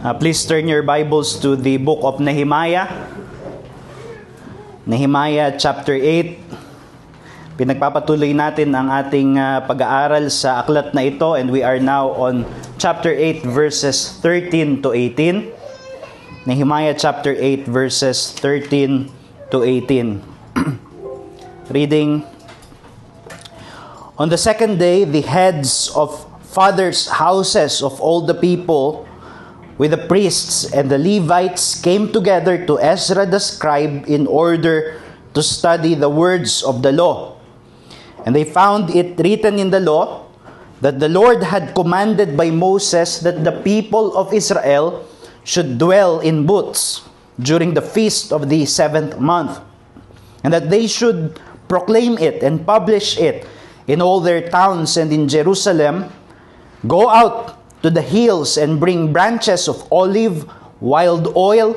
Please turn your Bibles to the book of Nehemiah. Nehemiah chapter 8. Pinagpapatuloy natin ang ating pag-aaral sa aklat na ito, and we are now on chapter 8 verses 13 to 18. Nehemiah chapter 8 verses 13 to 18. Reading. On the second day, the heads of fathers' houses of all the people with the priests and the Levites came together to Ezra the scribe in order to study the words of the law. And they found it written in the law that the Lord had commanded by Moses that the people of Israel should dwell in booths during the feast of the 7th month, and that they should proclaim it and publish it in all their towns and in Jerusalem. Go out to the hills and bring branches of olive, wild olive,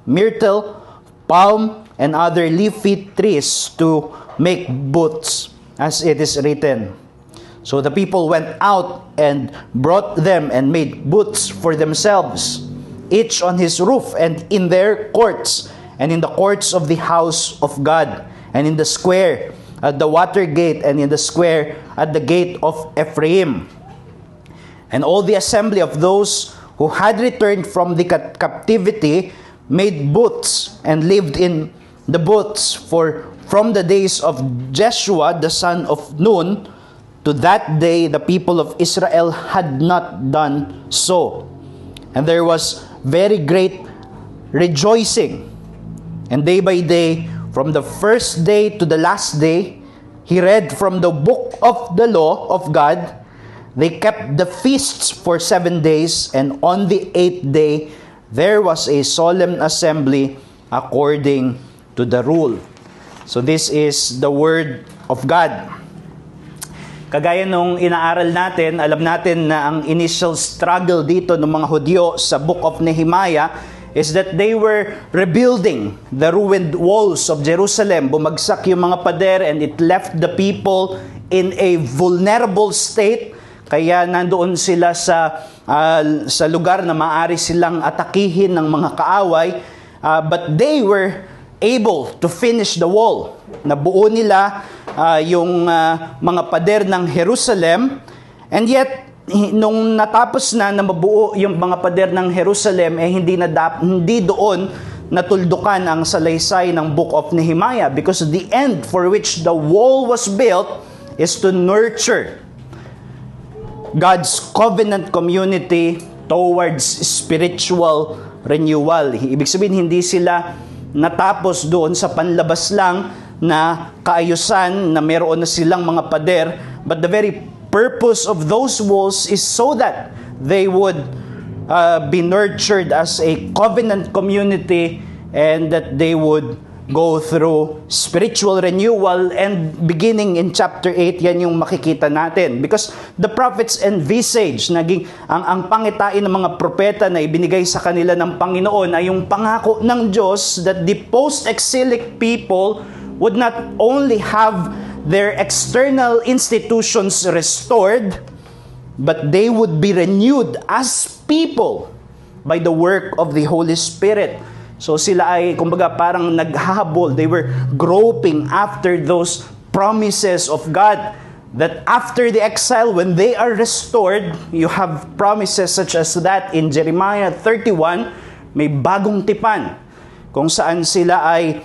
myrtle, palm, and other leafy trees to make booths, as it is written. So the people went out and brought them and made booths for themselves, each on his roof and in their courts, and in the courts of the house of God, and in the square at the water gate, and in the square at the gate of Ephraim. And all the assembly of those who had returned from the captivity made booths and lived in the booths from the days of Jeshua the son of Nun to that day the people of Israel had not done so. And there was very great rejoicing. And day by day, from the first day to the last day, he read from the book of the law of God. They kept the feasts for 7 days, and on the 8th day, there was a solemn assembly according to the rule. So this is the word of God. Kagaya nung inaaral natin, alam natin na ang initial struggle dito ng mga Hudyo sa book of Nehemiah is that they were rebuilding the ruined walls of Jerusalem. Bumagsak yung mga pader, and it left the people in a vulnerable state. Kaya nandoon sila sa lugar na maaari silang atakihin ng mga kaaway. But they were able to finish the wall. Nabuo nila yung mga pader ng Jerusalem. And yet, nung natapos na mabuo yung mga pader ng Jerusalem, hindi doon natuldukan ang salaysay ng book of Nehemiah, because the end for which the wall was built is to nurture God's covenant community towards spiritual renewal. Ibig sabihin, hindi sila natapos doon sa panlabas lang na kaayusan na meron na silang mga pader, but the very purpose of those walls is so that they would be nurtured as a covenant community, and that they would go through spiritual renewal. And beginning in chapter 8, yan yung makikita natin. Because the prophets envisage, ang pangitain ng mga propeta na ibinigay sa kanila ng Panginoon ay yung pangako ng Diyos that the post-exilic people would not only have their external institutions restored, but they would be renewed as people by the work of the Holy Spirit. So sila ay, kumbaga, parang naghahabol. They were groping after those promises of God, that after the exile, when they are restored, you have promises such as that in Jeremiah 31, may bagong tipan, kung saan sila ay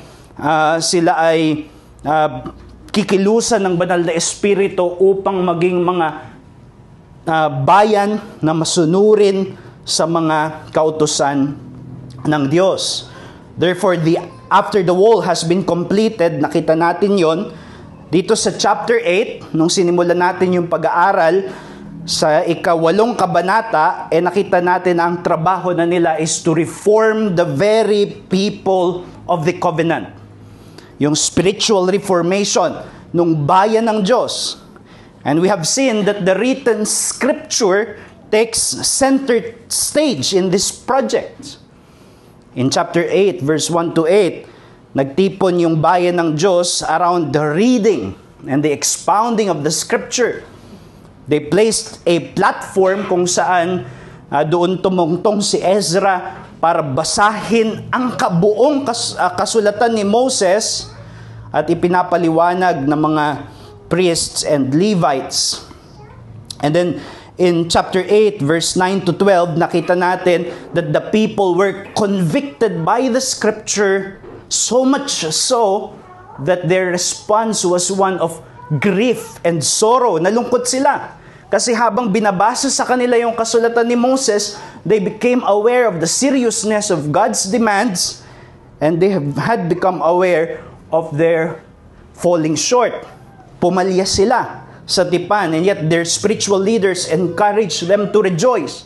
kikilusan ng banal na espiritu upang maging mga bayan na masunurin sa mga kautusan ng Diyos. Therefore, after the wall has been completed, nakita natin yon dito sa chapter 8, nung sinimulan natin yung pag-aaral sa ika-8 kabanata, nakita natin ang trabaho na nila is to reform the very people of the covenant. Yung spiritual reformation ng bayan ng Diyos. And we have seen that the written scripture takes center stage in this project. In chapter 8, verse 1 to 8, nagtipon yung bayan ng Diyos around the reading and the expounding of the scripture. They placed a platform kung saan Doon tumungtong si Ezra para basahin ang kabuong kasulatan ni Moses at ipinapaliwanag ng mga priests and Levites. And then in chapter 8, verse 9 to 12, nakita natin that the people were convicted by the scripture, so much so that their response was one of grief and sorrow. Nalungkot sila. Kasi habang binabasa sa kanila yung kasulatan ni Moses, they became aware of the seriousness of God's demands, and they had become aware of their falling short. Pumalya sila sa tipan, and yet their spiritual leaders encouraged them to rejoice,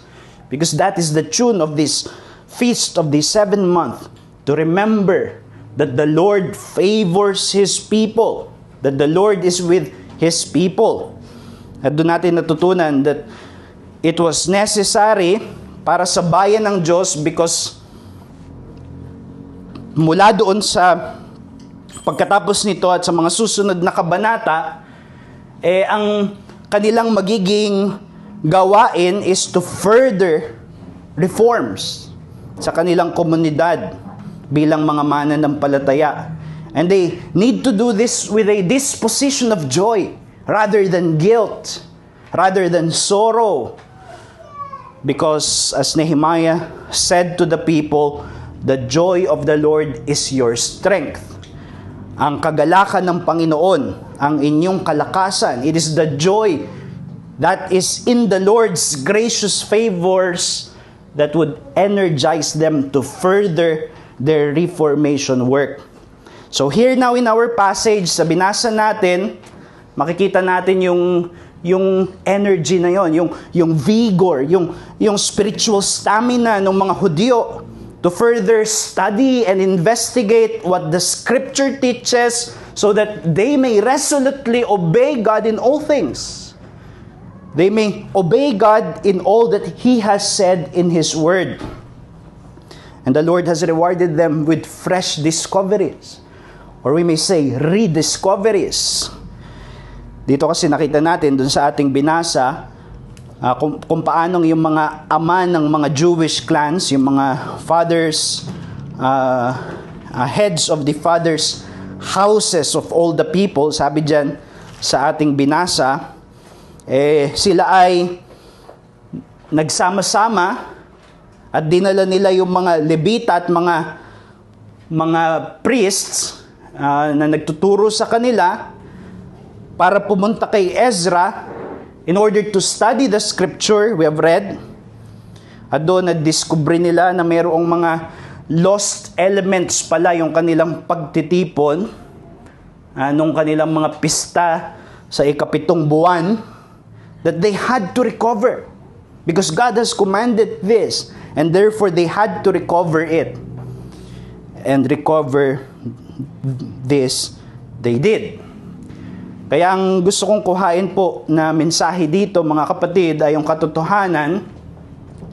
because that is the tune of this feast of the 7th month, to remember that the Lord favors His people, that the Lord is with His people. At doon natin natutunan that it was necessary para sa bayan ng Diyos, because mula doon sa pagkatapos nito at sa mga susunod na kabanata, ang kanilang magiging gawain is to further reforms sa kanilang komunidad bilang mga mananampalataya. And they need to do this with a disposition of joy rather than guilt, rather than sorrow. Because as Nehemiah said to the people, the joy of the Lord is your strength. Ang kagalakan ng Panginoon, ang inyong kalakasan. It is the joy that is in the Lord's gracious favors that would energize them to further their reformation work. So here now in our passage, sa binasa natin, makikita natin yung energy na yon, yung vigor, yung spiritual stamina ng mga Hudyo to further study and investigate what the Scripture teaches, so that they may resolutely obey God in all things. They may obey God in all that He has said in His Word. And the Lord has rewarded them with fresh discoveries, or we may say rediscoveries. Dito kasi nakita natin dun sa ating binasa kung paanong yung mga ama ng mga Jewish clans, yung mga fathers, heads of the fathers' houses of all the people, sabi dyan sa ating binasa, sila ay nagsama-sama at dinala nila yung mga Levita at mga priests na nagtuturo sa kanila para pumunta kay Ezra in order to study the scripture we have read. At doon na-discover nila na mayroong mga lost elements pala yung kanilang pagtitipon nung kanilang mga pista sa ikapitong buwan, that they had to recover because God has commanded this, and therefore they had to recover it. And recover this they did. Kaya ang gusto kong kuhain po na mensahe dito, mga kapatid, ay yung katotohanan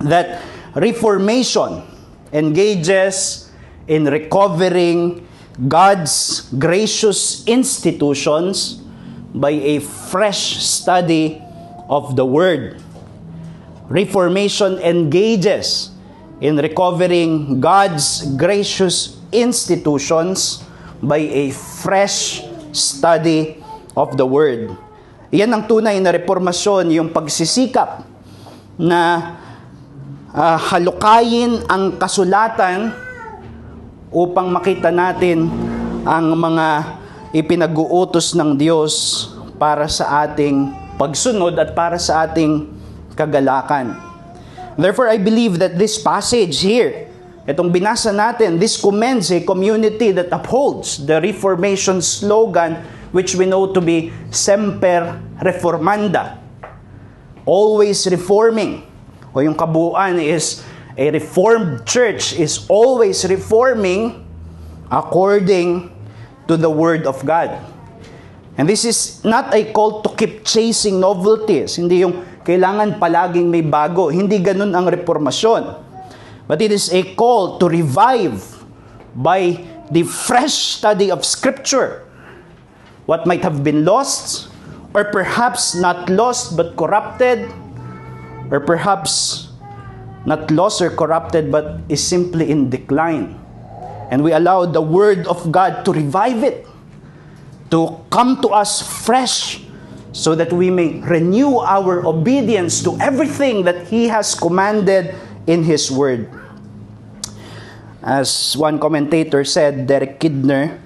that reformation engages in recovering God's gracious institutions by a fresh study of the Word. Reformation engages in recovering God's gracious institutions by a fresh study of the Word. Iyan ang tunay na reformasyon, yung pagsisikap na halukayin ang kasulatan upang makita natin ang mga ipinag-uutos ng Diyos para sa ating pagsunod at para sa ating kagalakan. Therefore, I believe that this passage here, itong binasa natin, this commends a community that upholds the Reformation slogan, which we know to be Semper Reformanda, always reforming. O yung kabuuan is a reformed church is always reforming according to the Word of God. And this is not a call to keep chasing novelties. Hindi yung kailangan palaging may bago. Hindi ganun ang reformasyon. But it is a call to revive by the fresh study of Scripture what might have been lost, or perhaps not lost but corrupted, or perhaps not lost or corrupted, but is simply in decline. And we allow the Word of God to revive it, to come to us fresh, so that we may renew our obedience to everything that He has commanded in His Word. As one commentator said, Derek Kidner,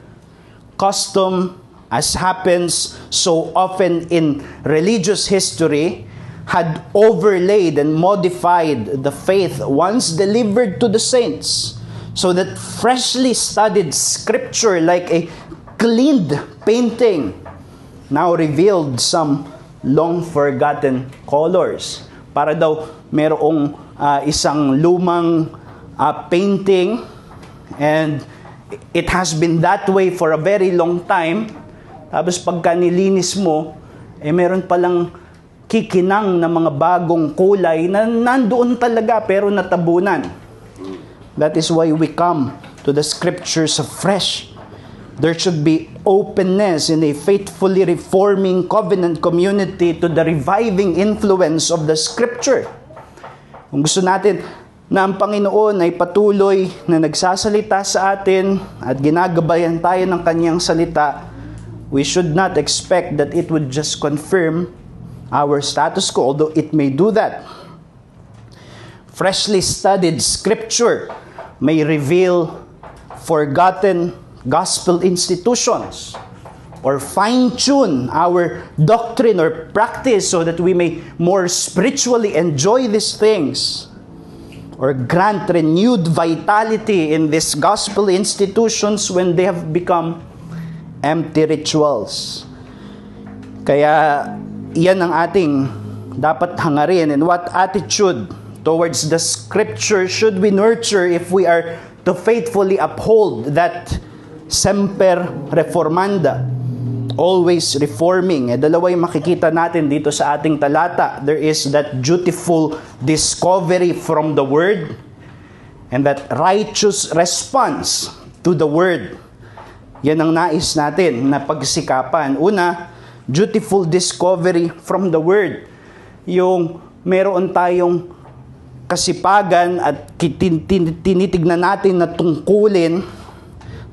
custom, as happens so often in religious history, had overlaid and modified the faith once delivered to the saints, so that freshly studied Scripture, like a cleaned painting, now revealed some long-forgotten colors. Para daw merong isang lumang painting, and it has been that way for a very long time. Tapos pagka nilinis mo, meron palang kikinang na mga bagong kulay na nandoon talaga pero natabunan. That is why we come to the Scriptures afresh. There should be openness in a faithfully reforming covenant community to the reviving influence of the Scripture. Kung gusto natin na ang Panginoon ay patuloy na nagsasalita sa atin at ginagabayan tayo ng Kanyang salita, we should not expect that it would just confirm our status quo, although it may do that. Freshly studied Scripture may reveal forgotten gospel institutions, or fine-tune our doctrine or practice so that we may more spiritually enjoy these things, or grant renewed vitality in these gospel institutions when they have become empty rituals. Kaya yan ang ating dapat hangarin. And what attitude towards the Scripture should we nurture if we are to faithfully uphold that semper reformanda, always reforming? Dalawa yung makikita natin dito sa ating talata. There is that dutiful discovery from the Word and that righteous response to the Word. Yan ang nais natin na pagsikapan. Una, dutiful discovery from the Word. Yung meron tayong kasipagan at tinitignan natin na tungkulin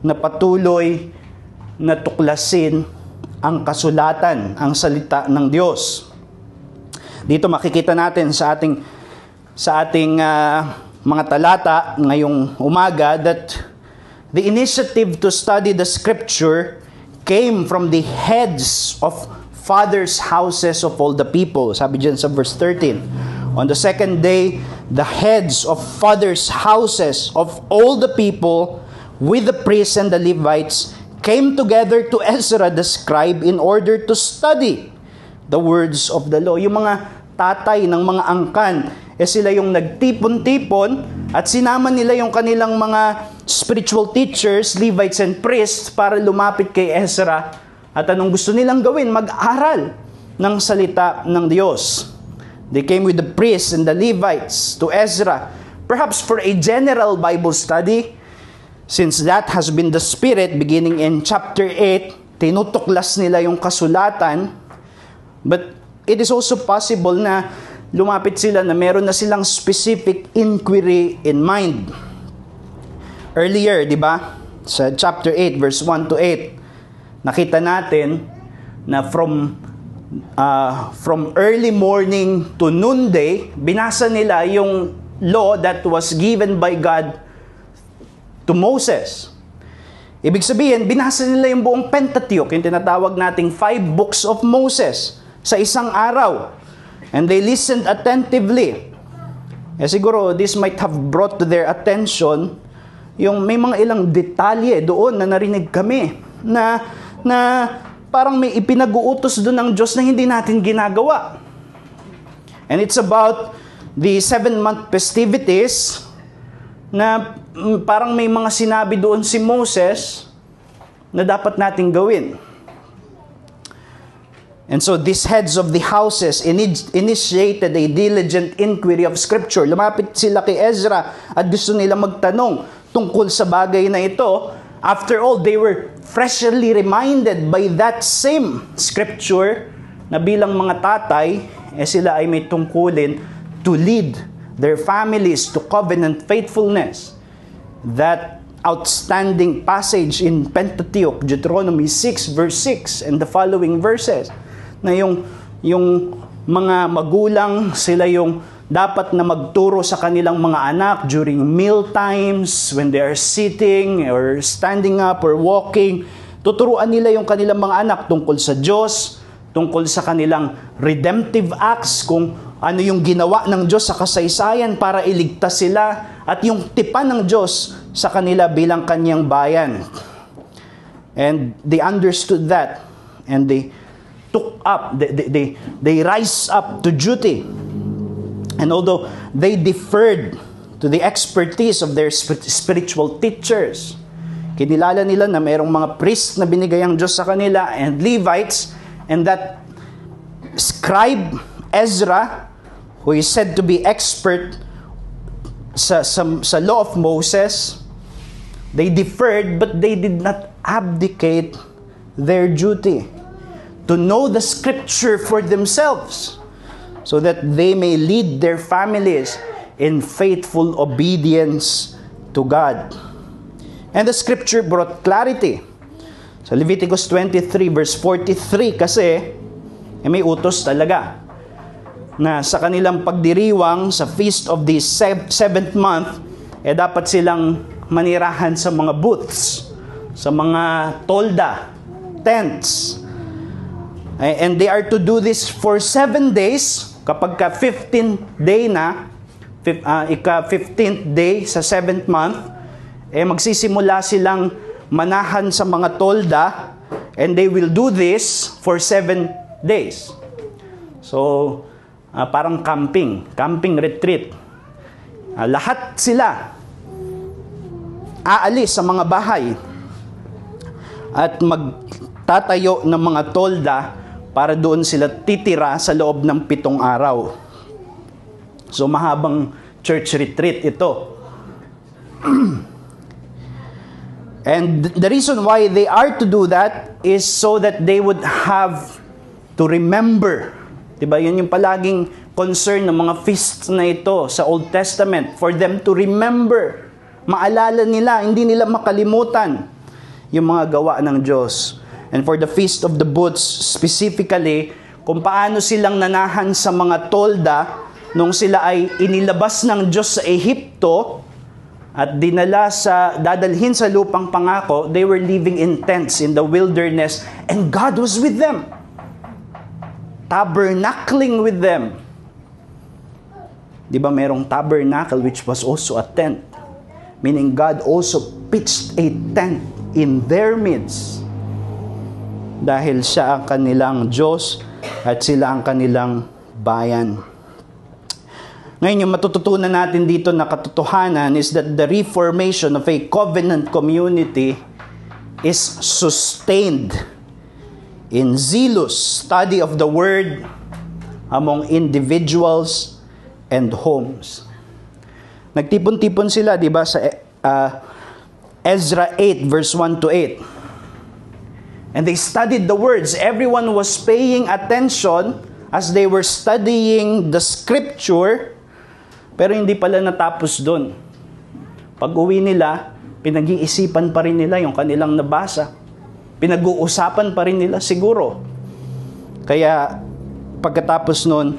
na patuloy na tuklasin ang kasulatan, ang salita ng Diyos. Dito makikita natin sa ating mga talata ngayong umaga that the initiative to study the Scripture came from the heads of fathers' houses of all the people. Sabi dyan sa verse 13, on the second day, the heads of fathers' houses of all the people with the priests and the Levites came together to Ezra the scribe in order to study the words of the law. Yung mga tatay ng mga angkan, sila yung nagtipon-tipon at sinama nila yung kanilang mga spiritual teachers, Levites and priests para lumapit kay Ezra. At anong gusto nilang gawin? Mag-aral ng salita ng Diyos. They came with the priests and the Levites to Ezra, perhaps for a general Bible study, since that has been the spirit beginning in chapter 8, tinutuklas nila yung kasulatan. But it is also possible na lumapit sila na meron na silang specific inquiry in mind. Earlier, di ba? Sa chapter 8, verse 1 to 8, nakita natin na from early morning to noonday, binasa nila yung law that was given by God to Moses. Ibig sabihin, binasa nila yung buong Pentateuch, yung tinatawag nating 5 books of Moses, sa isang araw. And they listened attentively. Siguro, this might have brought to their attention yung may mga ilang detalye doon na narinig kami na parang may ipinag-uutos doon ng Diyos na hindi natin ginagawa. And it's about the 7-month festivities na parang may mga sinabi doon si Moses na dapat nating gawin. And so these heads of the houses initiated a diligent inquiry of Scripture. Lumapit sila kay Ezra at gusto nila magtanong tungkol sa bagay na ito. After all, they were freshly reminded by that same Scripture na bilang mga tatay, sila ay may tungkulin to lead their families to covenant faithfulness. That outstanding passage in Pentateuch, Deuteronomy 6 verse 6 and the following verses, na yung mga magulang, sila yung dapat na magturo sa kanilang mga anak during meal times, when they are sitting or standing up or walking. Tuturuan nila yung kanilang mga anak tungkol sa Diyos, tungkol sa kanilang redemptive acts, kung ano yung ginawa ng Diyos sa kasaysayan para iligtas sila, at yung tipan ng Diyos sa kanila bilang kanyang bayan. And they understood that, and they took up, they rise up to duty. And although they deferred to the expertise of their spiritual teachers, kinilala nila na mayroong mga priest na binigay ang Diyos sa kanila and Levites, and that scribe Ezra, who is said to be expert sa law of Moses, they deferred, but they did not abdicate their duty to know the scripture for themselves, so that they may lead their families in faithful obedience to God. And the scripture brought clarity. So Leviticus 23 verse 43 kasi may utos talaga na sa kanilang pagdiriwang sa feast of the 7th month, dapat silang manirahan sa mga booths, sa mga tolda, tents. And they are to do this for 7 days. Kapag ka 15th day na, 15th day sa 7th month, magsisimula silang manahan sa mga tolda, and they will do this for 7 days. So, parang camping retreat. Lahat sila aalis sa mga bahay at magtatayo ng mga tolda para doon sila titira sa loob ng 7 araw. So, mahabang church retreat ito. And the reason why they are to do that is so that they would have to remember. Diba? Yun yung palaging concern ng mga feasts na ito sa Old Testament. For them to remember. Maalala nila, hindi nila makalimutan yung mga gawa ng Diyos. And for the Feast of the Booths specifically, kung paano silang nanahan sa mga tolda nung sila ay inilabas ng Diyos sa Ehipto at dadalhin sa lupang pangako, they were living in tents in the wilderness, and God was with them, tabernacling with them. Di ba merong tabernacle which was also a tent? Meaning God also pitched a tent in their midst. Dahil siya ang kanilang Diyos at sila ang kanilang bayan. Ngayon, yung matututunan natin dito na katotohanan is that the reformation of a covenant community is sustained in zealous study of the Word among individuals and homes. Nagtipon-tipon sila, di ba, sa Ezra 8 verse 1 to 8. And they studied the words. Everyone was paying attention as they were studying the scripture, pero hindi pala natapos doon. Pag uwi nila, pinag-iisipan pa rin nila yung kanilang nabasa. Pinag-uusapan pa rin nila siguro. Kaya pagkatapos noon,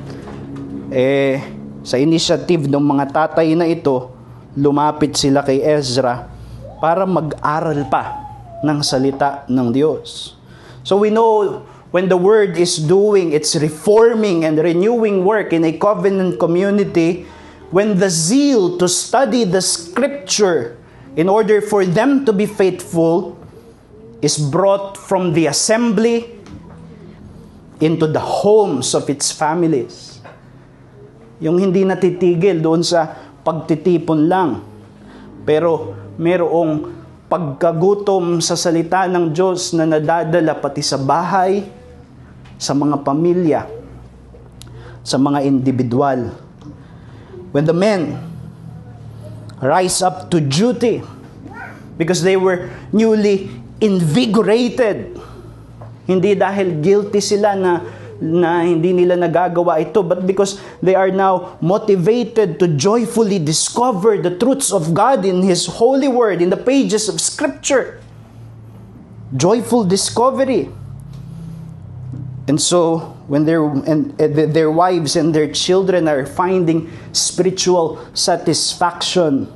sa initiative ng mga tatay na ito, lumapit sila kay Ezra para mag-aral pa ng salita ng Diyos. So we know when the Word is doing its reforming and renewing work in a covenant community, when the zeal to study the Scripture in order for them to be faithful is brought from the assembly into the homes of its families. Yung hindi natitigil doon sa pagtitipon lang, pero merong pagkagutom sa salita ng Diyos na nadadala pati sa bahay, sa mga pamilya, sa mga individual. When the men rise up to duty because they were newly invigorated, hindi dahil guilty sila na na hindi nila nagagawa ito, but because they are now motivated to joyfully discover the truths of God in His holy word, in the pages of Scripture. Joyful discovery. And so, when their wives and their children are finding spiritual satisfaction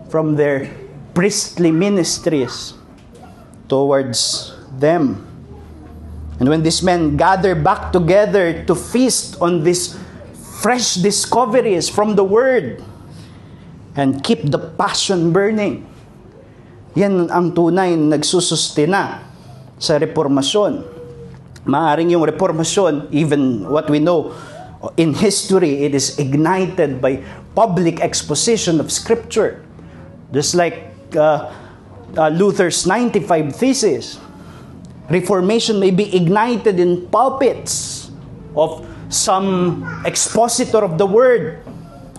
from their priestly ministries towards them, and when these men gather back together to feast on these fresh discoveries from the Word and keep the passion burning, yan ang tunay na nagsusustina sa reformasyon. Maaring yung reformasyon, even what we know in history, it is ignited by public exposition of Scripture. Just like Luther's 95 Theses. Reformation may be ignited in pulpits of some expositor of the Word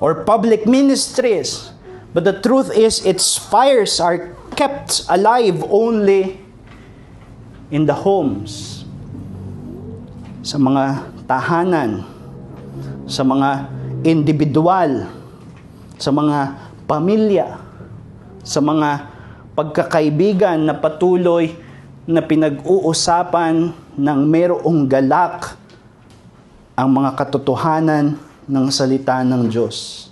or public ministries. But the truth is, its fires are kept alive only in the homes, sa mga tahanan, sa mga individual, sa mga pamilya, sa mga pagkakaibigan na patuloy na pinag-uusapan ng merong galak ang mga katotohanan ng salita ng Diyos.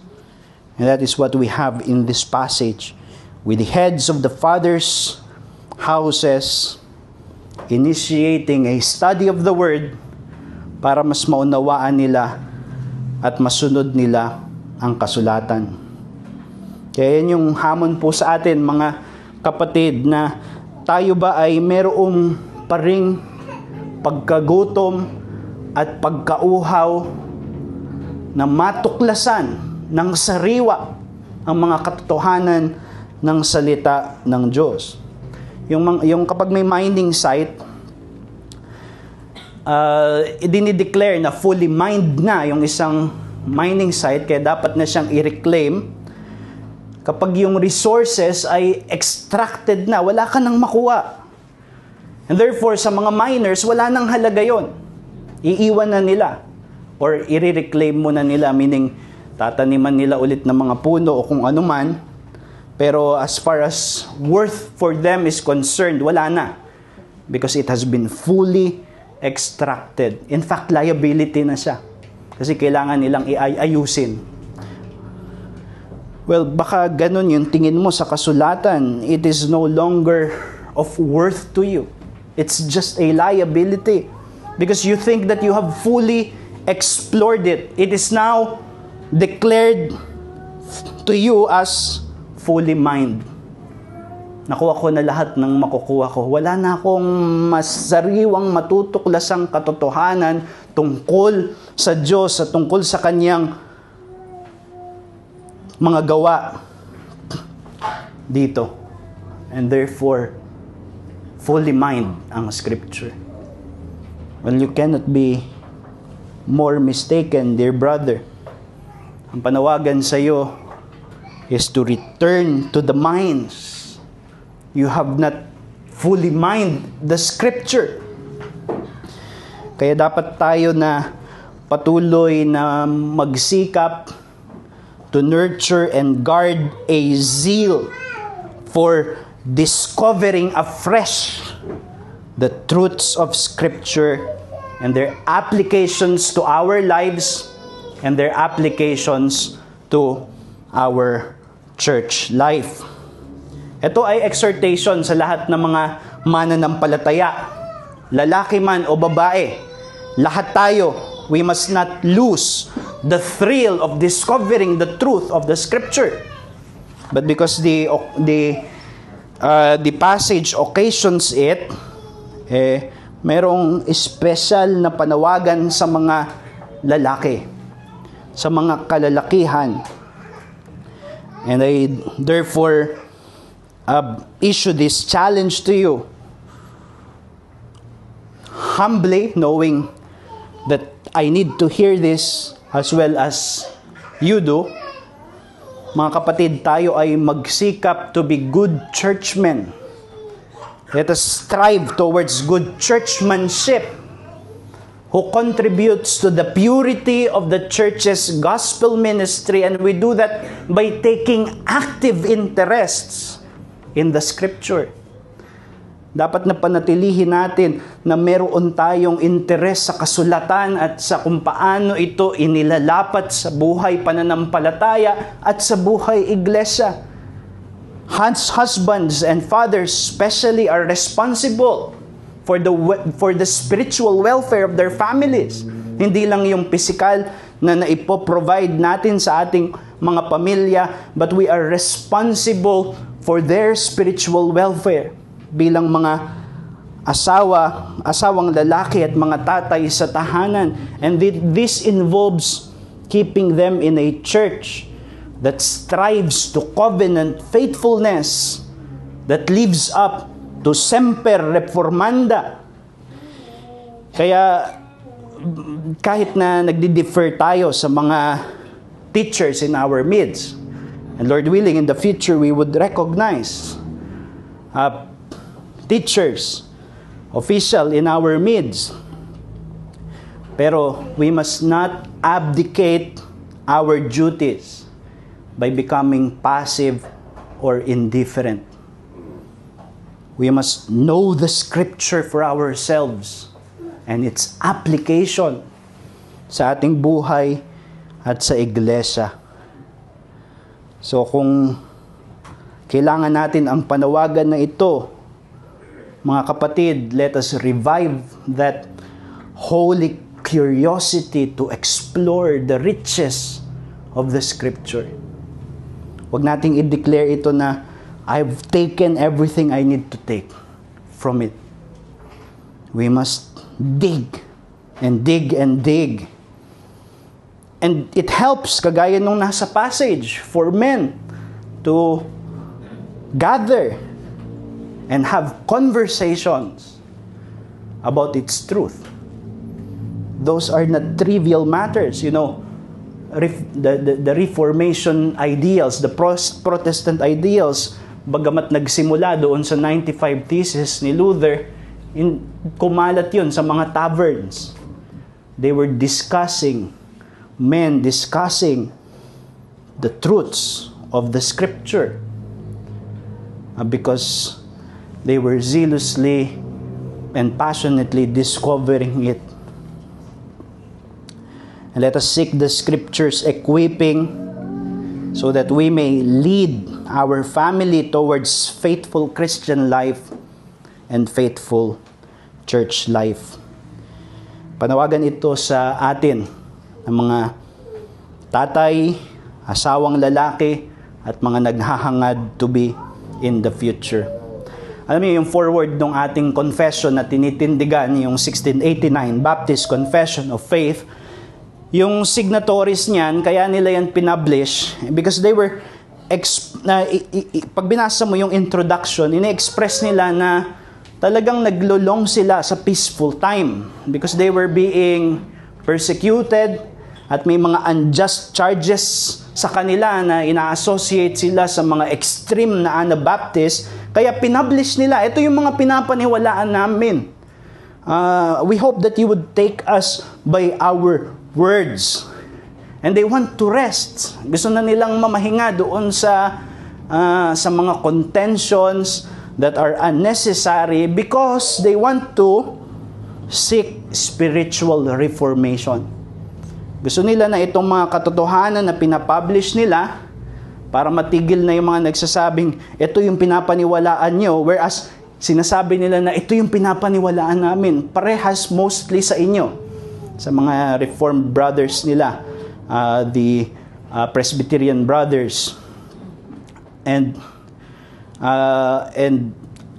And that is what we have in this passage, with the heads of the fathers' houses initiating a study of the Word para mas maunawaan nila at masunod nila ang kasulatan. Kaya yan yung hamon po sa atin, mga kapatid, na tayo ba ay merong paring pagkagutom at pagkauhaw na matuklasan ng sariwa ang mga katotohanan ng salita ng Diyos. Yung kapag may mining site, dinideclare na fully mined na yung isang mining site, kaya dapat na siyang i-reclaim. Kapag yung resources ay extracted na, wala ka nang makuha. And therefore, sa mga miners, wala nang halaga yon. Iiwan na nila. Or i-reclaim mo na nila, meaning tataniman nila ulit ng mga puno o kung ano man. Pero as far as worth for them is concerned, wala na. Because it has been fully extracted. In fact, liability na siya. Kasi kailangan nilang iayusin. Well, baka ganun yung tingin mo sa kasulatan. It is no longer of worth to you. It's just a liability. Because you think that you have fully explored it. It is now declared to you as fully mined. Nakuha ko na lahat ng makukuha ko. Wala na akong masariwang matutuklasang katotohanan tungkol sa Diyos at tungkol sa Kanyang mga gawa dito. And therefore, fully mined ang Scripture. Well, you cannot be more mistaken, dear brother. Ang panawagan sa iyo is to return to the mines. You have not fully mined the Scripture. Kaya dapat tayo na patuloy na magsikap to nurture and guard a zeal for discovering afresh the truths of Scripture and their applications to our lives and their applications to our church life. Ito ay exhortation sa lahat ng mga mananampalataya, lalaki man o babae. Lahat tayo, we must not lose the thrill of discovering the truth of the Scripture. But because the passage occasions it, merong special na panawagan sa mga lalaki, sa mga kalalakihan. And I therefore issue this challenge to you, humbly, knowing that I need to hear this as well as you do. Mga kapatid, tayo ay magsikap to be good churchmen. Let us strive towards good churchmanship. who contributes to the purity of the church's gospel ministry, and we do that by taking active interests in the Scripture. Dapat na panatilihin natin na meron tayong interes sa kasulatan at sa kung paano ito inilalapat sa buhay pananampalataya at sa buhay iglesia. Husbands and fathers especially are responsible for the spiritual welfare of their families. Hindi lang yung physical na naipoprovide natin sa ating mga pamilya, but we are responsible for their spiritual welfare bilang mga asawang lalaki at mga tatay sa tahanan. And this involves keeping them in a church that strives to covenant faithfulness, that lives up to semper reformanda. Kaya kahit na nagdi-differ tayo sa mga teachers in our midst, and Lord willing, in the future we would recognize teachers, official in our midst. Pero we must not abdicate our duties by becoming passive or indifferent. We must know the Scripture for ourselves and its application sa ating buhay at sa iglesia. So kung kailangan natin ang panawagan na ito, mga kapatid, let us revive that holy curiosity to explore the riches of the Scripture. Huwag nating i-declare ito na I've taken everything I need to take from it. We must dig and dig and dig. And it helps, kagaya nung nasa passage, for men to gather and have conversations about its truth. Those are not trivial matters, you know. The Reformation ideals, the Protestant ideals, bagamat nagsimula doon sa 95 Theses ni Luther, kumalat yun sa mga taverns. They were discussing the truths of the Scripture because they were zealously and passionately discovering it. And let us seek the Scriptures equipping so that we may lead our family towards faithful Christian life and faithful church life. Panawagan ito sa atin ng mga tatay, asawang lalaki, at mga naghahangad to be in the future. Alam niyo, yung forward ng ating confession na tinitindigan, yung 1689 Baptist Confession of Faith, yung signatories niyan, kaya nila yan pinublish because they were pag binasa mo yung introduction, ine-express nila na talagang naglulong sila sa peaceful time because they were being persecuted at may mga unjust charges sa kanila na ina-associate sila sa mga extreme na Anabaptist. Kaya pinublish nila, ito yung mga pinapaniwalaan namin. We hope that you would take us by our words. And they want to rest. Gusto na nilang mamahinga doon sa mga contentions that are unnecessary because they want to seek spiritual reformation. Gusto nila na itong mga katotohanan na pinapublish nila para matigil na yung mga nagsasabing ito yung pinapaniwalaan nyo, whereas sinasabi nila na ito yung pinapaniwalaan namin, parehas mostly sa inyo, sa mga Reformed brothers nila, the Presbyterian brothers, and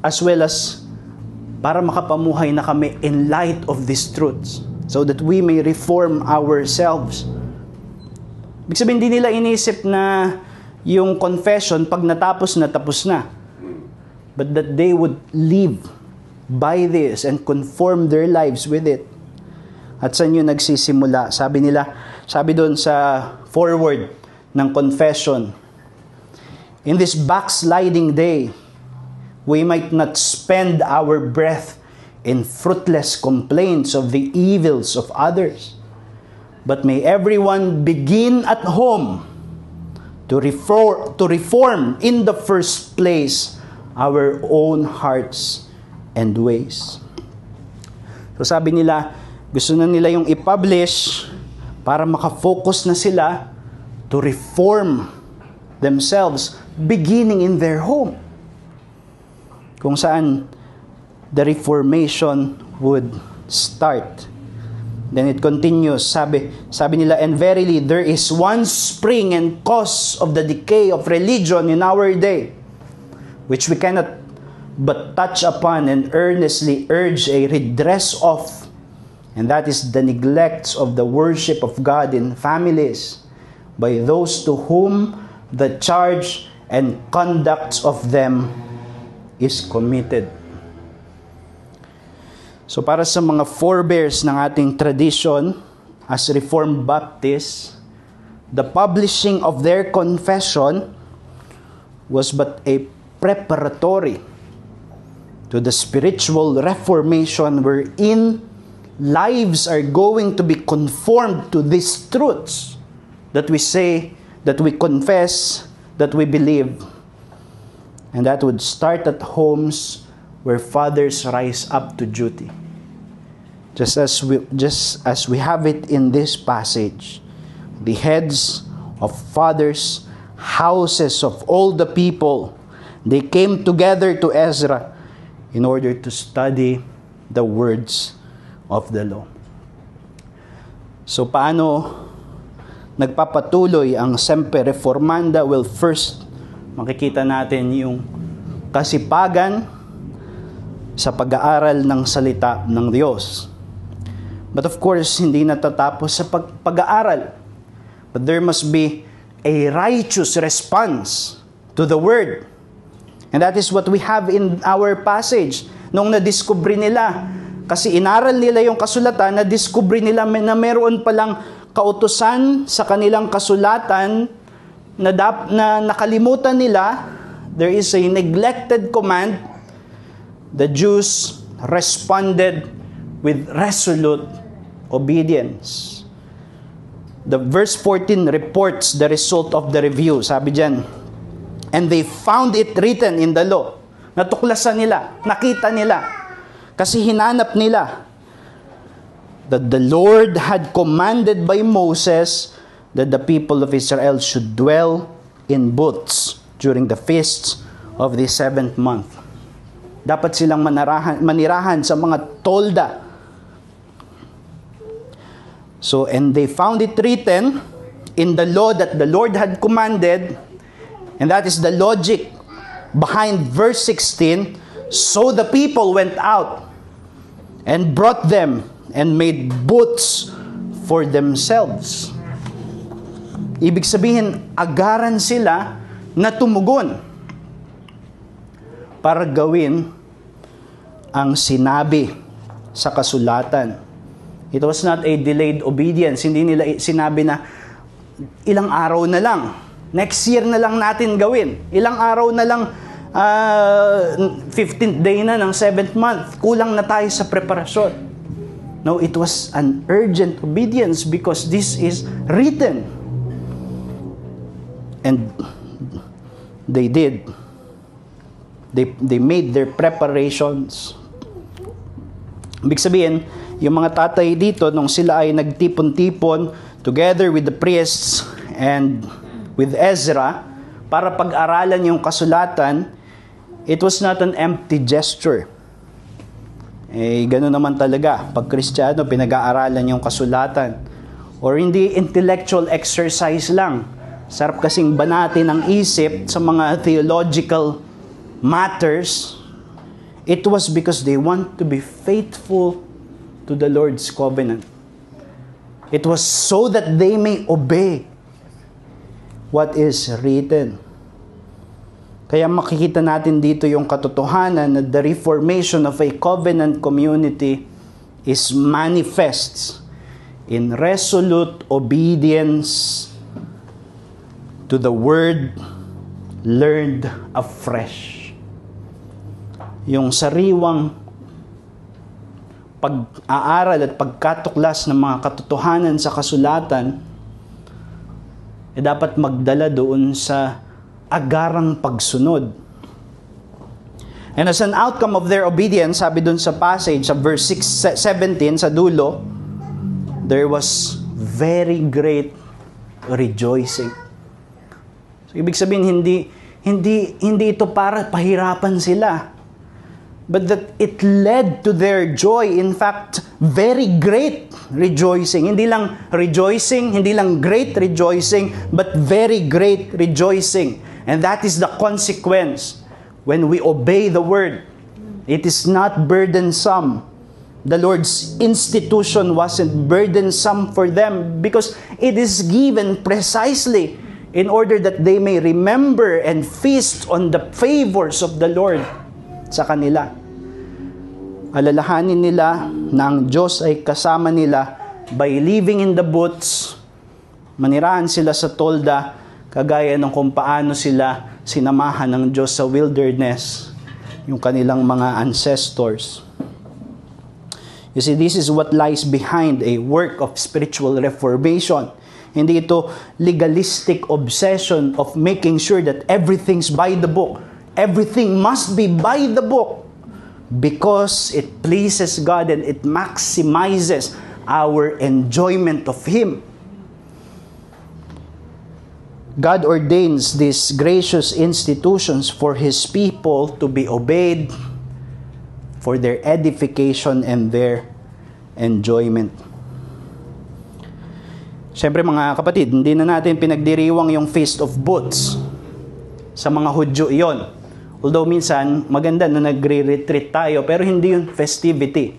as well as para makapamuhay na kami in light of these truths so that we may reform ourselves. Ibig sabihin, hindi nila inisip na yung confession pag natapos na, tapos na. But that they would live by this and conform their lives with it. At saan yun nagsisimula? Sabi doon sa forward ng confession, in this backsliding day, we might not spend our breath in fruitless complaints of the evils of others. But may everyone begin at home to reform in the first place our own hearts and ways. So sabi nila, gusto na nila yung i-publish para makafocus na sila to reform themselves beginning in their home. Kung saan the reformation would start. Then it continues, sabi nila, and verily there is one spring and cause of the decay of religion in our day, which we cannot but touch upon and earnestly urge a redress of, and that is the neglect of the worship of God in families by those to whom the charge and conduct of them is committed. So para sa mga forebears ng ating tradition as Reformed Baptists, the publishing of their confession was but a preparatory to the spiritual reformation wherein lives are going to be conformed to these truths that we say, that we confess, that we believe. And that would start at homes where fathers rise up to duty. Just as we have it in this passage, the heads of fathers, houses of all the people, they came together to Ezra in order to study the words of the law. So paano nagpapatuloy ang Semper Reformanda? Well, first, makikita natin yung kasipagan sa pag-aaral ng salita ng Diyos. But of course, hindi natatapos sa pag-aaral. But there must be a righteous response to the Word. And that is what we have in our passage. Nung nadiskubre nila, kasi inaral nila yung kasulatan, nadiskubre nila na meron palang kautusan sa kanilang kasulatan na nakalimutan nila. There is a neglected command. The Jews responded with resolute obedience. The verse 14 reports the result of the review. Sabi dyan, and they found it written in the law. Natuklasan nila, nakita nila, kasi hinanap nila that the Lord had commanded by Moses that the people of Israel should dwell in booths during the feasts of the 7th month. Dapat silang manirahan sa mga tolda. So, and they found it written in the law that the Lord had commanded, and that is the logic behind verse 16. So the people went out and brought them and made booths for themselves. Ibig sabihin, agaran sila na tumugon para gawin ang sinabi sa kasulatan. It was not a delayed obedience. Hindi nila sinabi na ilang araw na lang. Next year na lang natin gawin. Ilang araw na lang, 15th day na ng 7th month. Kulang na tayo sa preparasyon. No, it was an urgent obedience because this is written. And they did. They made their preparations. Ibig sabihin, yung mga tatay dito, nung sila ay nagtipon-tipon together with the priests and with Ezra para pag-aralan yung kasulatan, it was not an empty gesture. Gano'n naman talaga. Pag Kristiyano, pinag-aaralan yung kasulatan. Or hindi intellectual exercise lang. Sarap kasing banatin ang isip sa mga theological matters. It was because they want to be faithful to the Lord's covenant. It was so that they may obey what is written. Kaya makikita natin dito yung katotohanan na the reformation of a covenant community is manifests in resolute obedience to the word learned afresh. Yung sariwang pag-aaral at pagkatuklas ng mga katotohanan sa kasulatan, dapat magdala doon sa agarang pagsunod. And as an outcome of their obedience, sabi doon sa passage, sa verse 17, sa dulo, there was very great rejoicing. So, ibig sabihin, hindi ito para pahirapan sila, but that it led to their joy. In fact, very great rejoicing. Hindi lang rejoicing, hindi lang great rejoicing, but very great rejoicing. And that is the consequence when we obey the word. It is not burdensome. The Lord's institution wasn't burdensome for them because it is given precisely in order that they may remember and feast on the favors of the Lord sa kanila. Alalahanin nila na ang Diyos ay kasama nila by living in the booths. Manirahan sila sa tolda, kagaya ng kung paano sila sinamahan ng Diyos sa wilderness, yung kanilang mga ancestors. You see, this is what lies behind a work of spiritual reformation. Hindi ito legalistic obsession of making sure that everything's by the book. Everything must be by the book because it pleases God and it maximizes our enjoyment of Him. God ordains these gracious institutions for His people to be obeyed for their edification and their enjoyment. Siyempre mga kapatid, hindi na natin pinagdiriwang yung Feast of Booths. Sa mga Hudyo iyon. Although minsan, maganda na nagre-retreat tayo, pero hindi yung festivity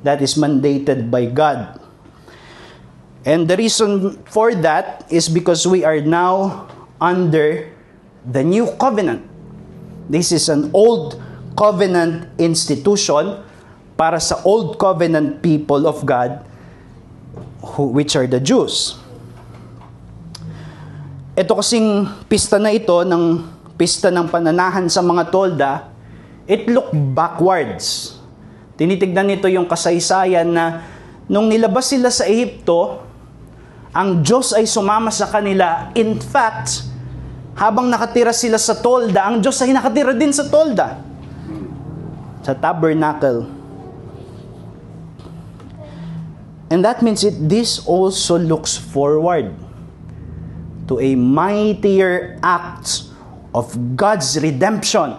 that is mandated by God. And the reason for that is because we are now under the new covenant. This is an old covenant institution para sa old covenant people of God, which are the Jews. Ito kasing pista na ito, ng pista ng pananahan sa mga tolda, it look backwards. Tinitignan nito yung kasaysayan na nung nilabas sila sa Ehipto, ang Diyos ay sumama sa kanila. In fact, habang nakatira sila sa tolda, ang Diyos ay nakatira din sa tolda, sa tabernacle. And that means this also looks forward to a mightier act of God's redemption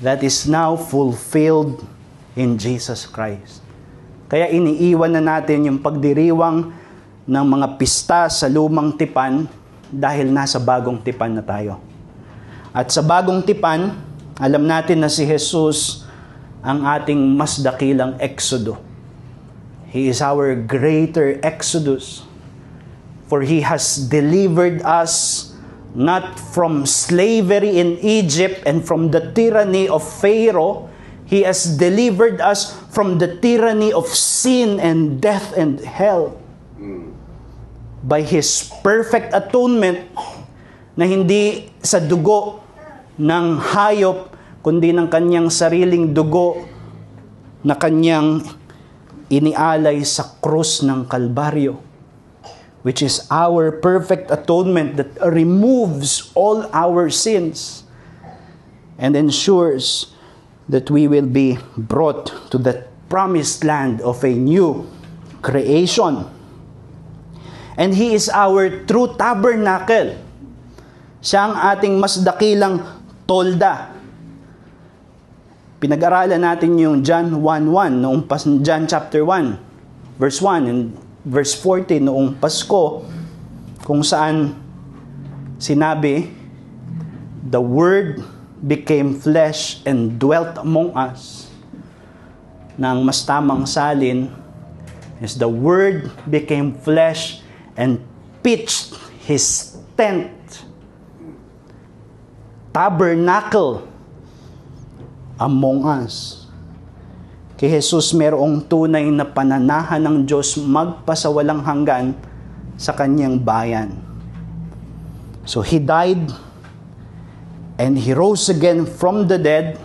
that is now fulfilled in Jesus Christ. Kaya iniiwan na natin yung pagdiriwang ng mga pista sa lumang tipan dahil nasa bagong tipan na tayo. At sa bagong tipan, alam natin na si Jesus ang ating mas dakilang eksodo. He is our greater exodus. For He has delivered us not from slavery in Egypt and from the tyranny of Pharaoh. He has delivered us from the tyranny of sin and death and hell. By His perfect atonement na hindi sa dugo ng hayop, kundi ng kanyang sariling dugo na kanyang inialay sa krus ng Kalbaryo, which is our perfect atonement that removes all our sins and ensures that we will be brought to the promised land of a new creation. And He is our true tabernacle. Siya ang ating mas dakilang tolda. Pinag-aralan natin yung John 1:1, John chapter 1, verse 1 and verse 14 noong Pasko, kung saan sinabi, the Word became flesh and dwelt among us. Na ang mas tamang salin is the Word became flesh and pitched His tent, tabernacle, among us. Kay Jesus merong tunay na pananahan ng Diyos magpasawalang hanggan sa kanyang bayan. So He died and He rose again from the dead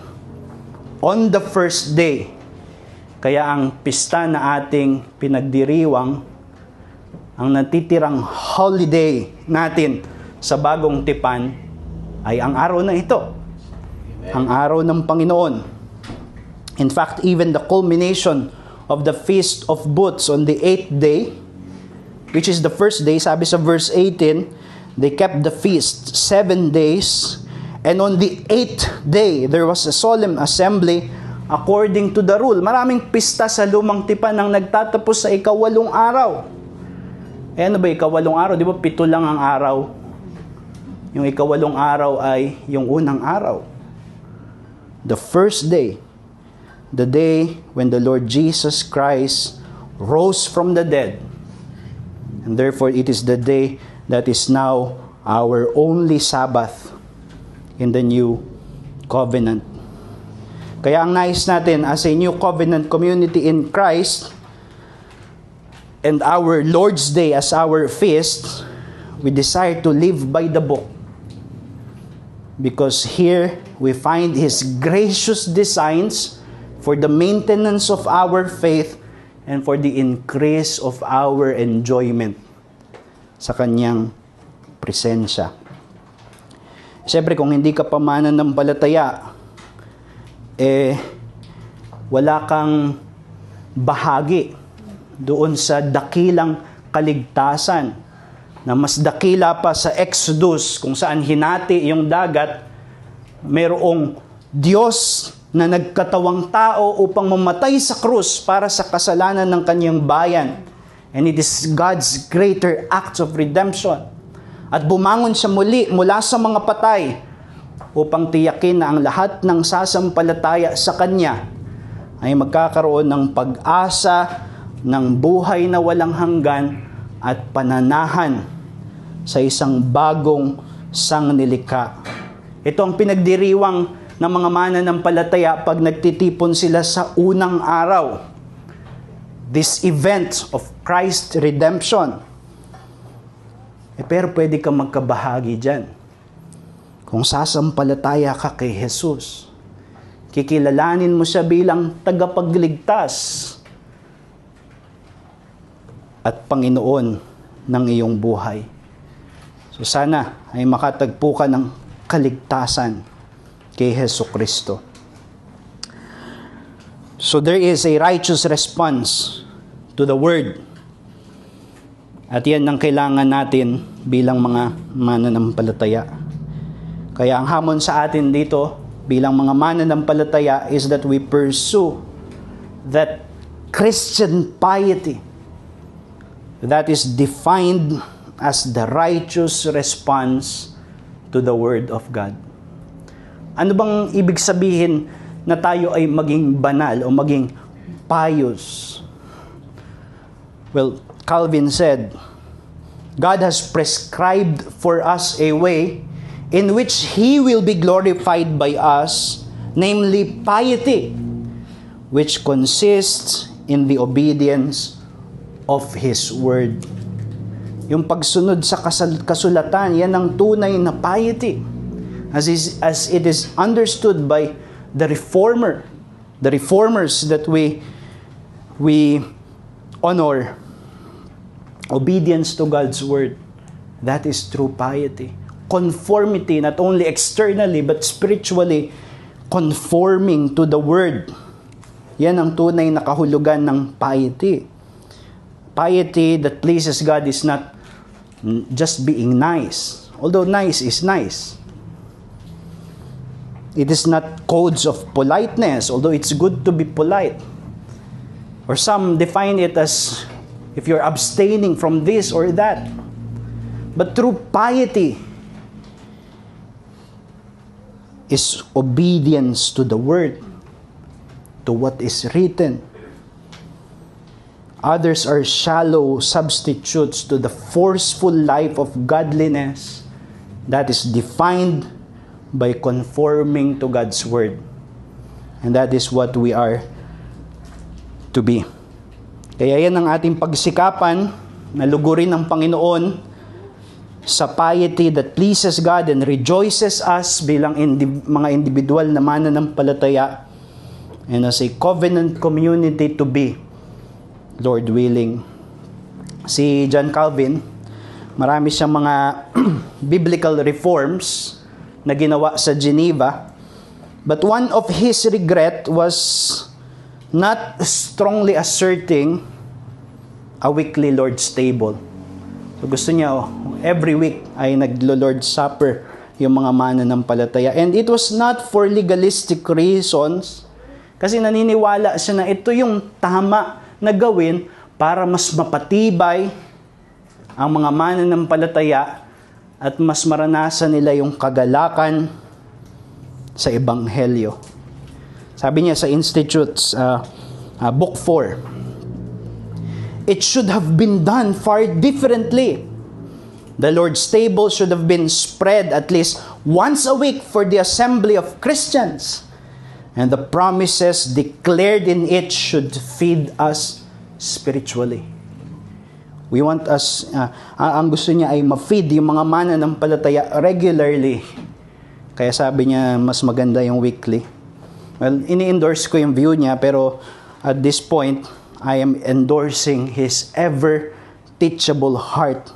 on the first day. Kaya ang pista na ating pinagdiriwang, ang natitirang holiday natin sa bagong tipan, ay ang araw na ito. Amen. Ang araw ng Panginoon. In fact, even the culmination of the Feast of Booths on the 8th day, which is the first day, sabi sa verse 18, they kept the feast 7 days, and on the 8th day, there was a solemn assembly according to the rule. Maraming pista sa lumang tipan ang nagtatapos sa ika-8 araw. Eh ano ba ika-8 araw? Di ba 7 lang ang araw? Yung ika-8 araw ay yung unang araw. The first day, the day when the Lord Jesus Christ rose from the dead. And therefore, it is the day that is now our only Sabbath in the new covenant. Kaya ang nais natin as a new covenant community in Christ, and our Lord's Day as our feast, we desire to live by the book. Because here we find His gracious designs for the maintenance of our faith and for the increase of our enjoyment sa Kanyang presensya. Siyempre, kung hindi ka pa mananampalataya, wala kang bahagi doon sa dakilang kaligtasan na mas dakila pa sa Exodus, kung saan hinati yung dagat. Merong Diyos na nagkatawang tao upang mamatay sa krus para sa kasalanan ng kanyang bayan. And it is God's greater acts of redemption. At bumangon siya muli mula sa mga patay upang tiyakin na ang lahat ng sasampalataya sa Kanya ay magkakaroon ng pag-asa, ng buhay na walang hanggan at pananahan sa isang bagong sangnilikha. Ito ang pinagdiriwang ng mga mananampalataya pag nagtitipon sila sa unang araw. This event of Christ's redemption. Pero pwede kang magkabahagi dyan. Kung sasampalataya ka kay Jesus, kikilalanin mo siya bilang tagapagligtas at Panginoon ng iyong buhay. So sana ay makatagpo ka ng kaligtasan kay Jesucristo. So there is a righteous response to the Word. At yan ang kailangan natin bilang mga mananampalataya. Kaya ang hamon sa atin dito bilang mga mananampalataya is that we pursue that Christian piety that is defined as the righteous response to the Word of God. Ano bang ibig sabihin na tayo ay maging banal o maging pious? Well, Calvin said, God has prescribed for us a way in which He will be glorified by us, namely piety, which consists in the obedience of His Word. Yung pagsunod sa kasulatan, yan ang tunay na piety. As it is understood by the reformers that we honor, obedience to God's Word. That is true piety. Conformity, not only externally but spiritually conforming to the Word. Yan ang tunay na kahulugan ng piety. Piety that pleases God is not just being nice. Although nice is nice. It is not codes of politeness, although it's good to be polite. Or some define it as if you're abstaining from this or that. But true piety is obedience to the Word, to what is written. Others are shallow substitutes to the forceful life of godliness that is defined by conforming to God's Word. And that is what we are to be. Kaya yan ang ating pagsikapan na lugurin ng Panginoon sa piety that pleases God and rejoices us bilang mga individual na mananampalataya and as a covenant community to be, Lord willing. Si John Calvin, marami siyang mga biblical reforms na ginawa sa Geneva, but one of his regret was not strongly asserting a weekly Lord's table. So gusto niya, every week ay naglo-Lord's Supper yung mga mananampalataya. And it was not for legalistic reasons, kasi naniniwala siya na ito yung tama na gawin para mas mapatibay ang mga mananampalataya at mas maranasan nila yung kagalakan sa Ebanghelyo. Sabi niya sa Institutes, Book 4, it should have been done far differently. The Lord's table should have been spread at least once a week for the assembly of Christians. And the promises declared in it should feed us spiritually. We want us, ang gusto niya ay ma-feed yung mga mananampalataya regularly. Kaya sabi niya, mas maganda yung weekly. Well, ini-endorse ko yung view niya, pero at this point, I am endorsing his ever teachable heart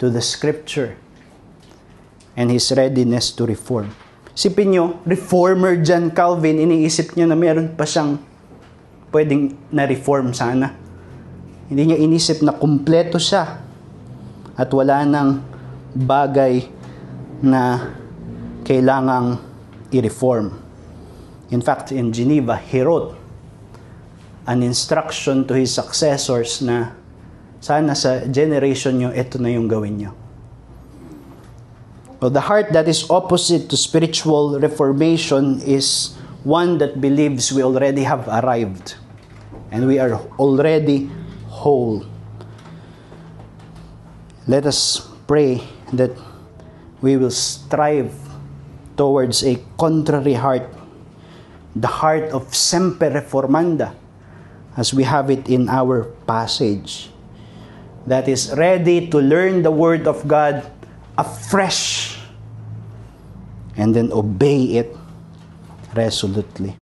to the Scripture and his readiness to reform. Isipin nyo, reformer John Calvin, iniisip niya na meron pa siyang pwedeng na-reform sana. Hindi niya inisip na kumpleto siya at wala nang bagay na kailangang i-reform. In fact, in Geneva, he wrote an instruction to his successors na sana sa generation nyo, ito na yung gawin nyo. Well, the heart that is opposite to spiritual reformation is one that believes we already have arrived and we are already whole. Let us pray that we will strive towards a contrary heart, the heart of semper reformanda, as we have it in our passage, that is ready to learn the Word of God afresh and then obey it resolutely.